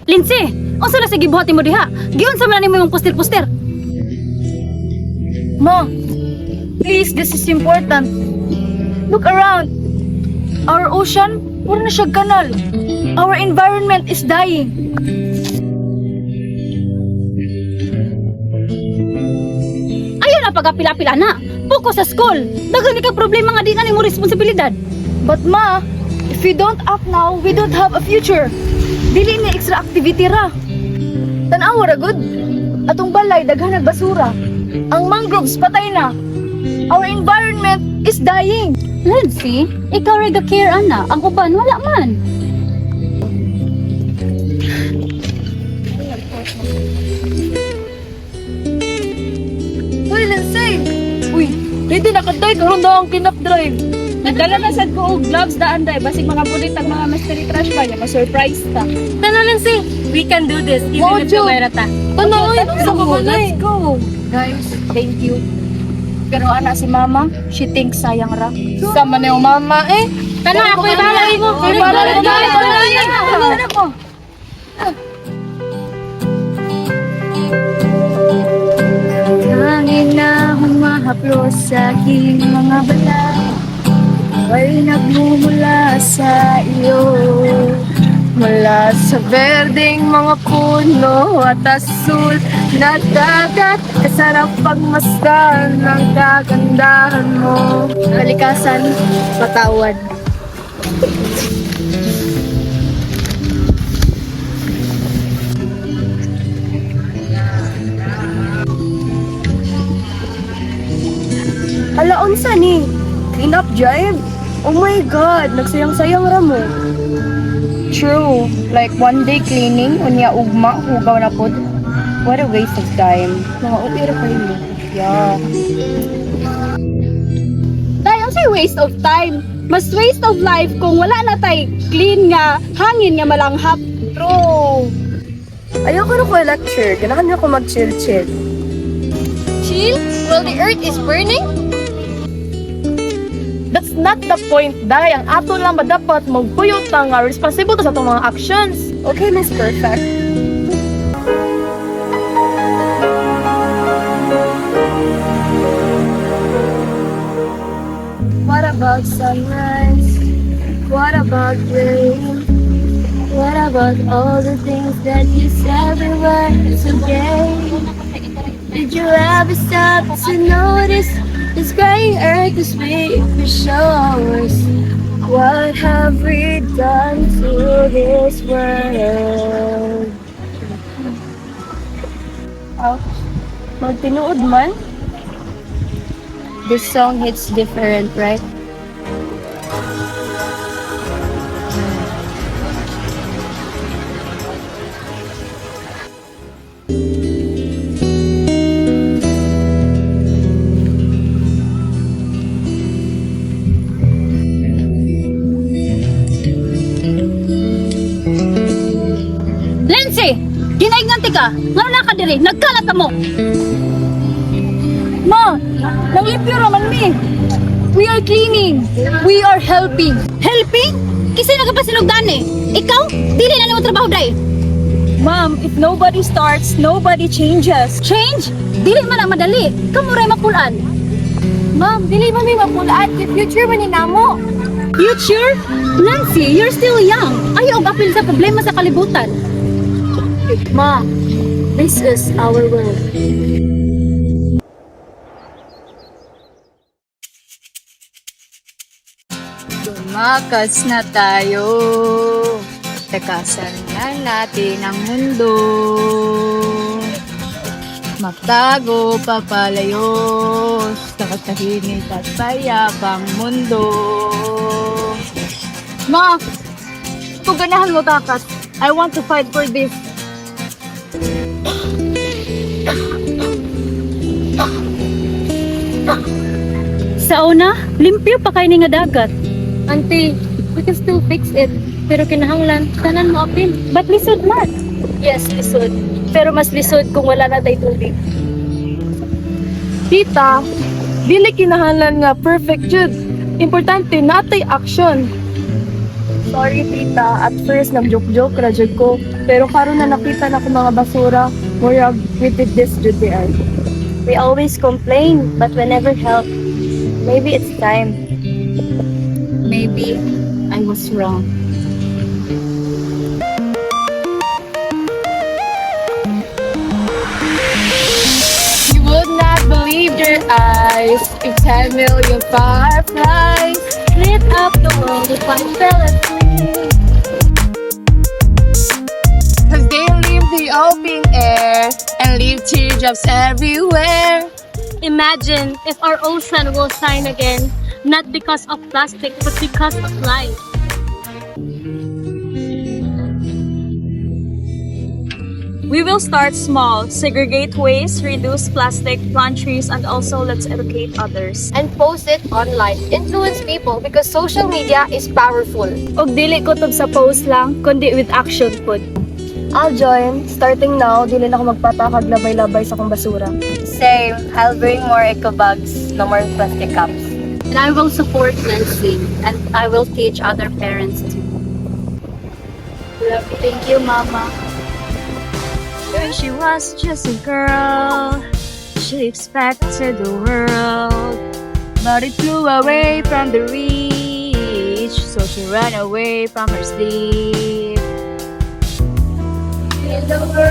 Lindsay, unsa na sige buhat mo diha? Giun sa man nimo imong poster-poster. Ma, please, this is important. Look around. Our ocean, puro na siya kanal. Our environment is dying. Ayaw na pagapila-pila na. Focus sa school. Daghan ka problema nga di na nimo responsibilidad. But ma, if we don't act now, we don't have a future. Dili ni extra activity ra. Tanawa ra gud. Atong balay daghan ng basura. Ang mangroves patay na. Our environment is dying. Lindsay, ikaw ray ga-care ana. Ang uban wala man. Uy, Lindsay! Uy, ready na katay, karon daw ang kinap drive. Nagdala na sad ko og gloves daan day basig makabulit ang mga mystery trash ba niya ma-surprise ta. Tana Lindsay, We can do this even Wow, if Jo. kamera ta. Panoy, Let's go. Guys, thank you. Pero ana si mama, she thinks sayang ra. Sama na yung mama eh. Kana ako ibalay mo. Hangin na humahaplos sa aking mga balay ay nagmumula sa iyo. Mula sa berdeng mga puno at asul na dagat, kasarap pagmasdan ng kagandahan mo. Kalikasan, patawad. Hala, unsa ni? Clean up drive? Oh my God, nagsayang-sayang ra mo. True, like one day cleaning, unya ugma, hugaw na pod. What a waste of time. Mga upira pa yun. Yeah. Dahil say waste of time. Mas waste of life kung wala na tay clean nga hangin nga malanghap. True. Ayoko na ko lecture. Ganahan na ko mag-chill-chill. Chill while the earth is burning? That's not the point, Day. Ang ato lang ba dapat magpuyot nga responsible ta sa itong mga actions. Okay, Miss Perfect. What about sunrise? What about rain? What about all the things that you said were today? Did you ever stop to notice this gray earth is made for showers? What have we done to this world? Oh, magtinuod man? This song hits different, right? Lindsay, ginaignan ka. Ngano na ka diri? Nagkalat ka mo. Ma, nanglipyo raman mi. We are cleaning. We are helping. Helping? Kasi nagapasinugdan eh. Ikaw, dili na nimo trabaho day. Ma'am, if nobody starts, nobody changes. Change? Dili man ang madali. Kamu ray mapulan. Ma'am, dili man mi mapulaan. The future man ni namo. Future? Nancy, you're still young. Ayaw og apil sa problema sa kalibutan. Ma, this is our world. Tumakas na tayo. Takasan na natin ang mundo. Magtago papalayo sa katahimik at payapang mundo. Ma, kung ganahan mo takas, I want to fight for this. Sa una, limpyo pa kay ni nga dagat. Auntie, we can still fix it. Pero kinahanglan, tanan mo apil. But lisod man. Yes, lisod. Pero mas lisod kung wala na tayo tubig. Tita, dili kinahanglan nga perfect jud. Importante natay action. Sorry, tita. At first, nag-joke-joke ra jud ko. Pero karon na nakita na ko mga basura, murag we did this jud di ay. We always complain, but we never help. Maybe it's time. Maybe I was wrong. You would not believe your eyes if 10 million fireflies lit up the world if one fell asleep. Cause they leave the open air and leave teardrops everywhere. Imagine if our ocean will shine again, not because of plastic, but because of life. We will start small, segregate waste, reduce plastic, plant trees, and also let's educate others. And post it online. Influence people because social media is powerful. Og dili ko tab sa post lang, kundi with action pod. I'll join. Starting now, dili na ako magpatakag labay-labay sa kong basura. Same. I'll bring more eco bags, no more plastic cups. And I will support Nancy, and I will teach other parents too. Thank you, Mama. When she was just a girl, she expected the world, but it flew away from the reach, so she ran away from her sleep. In the world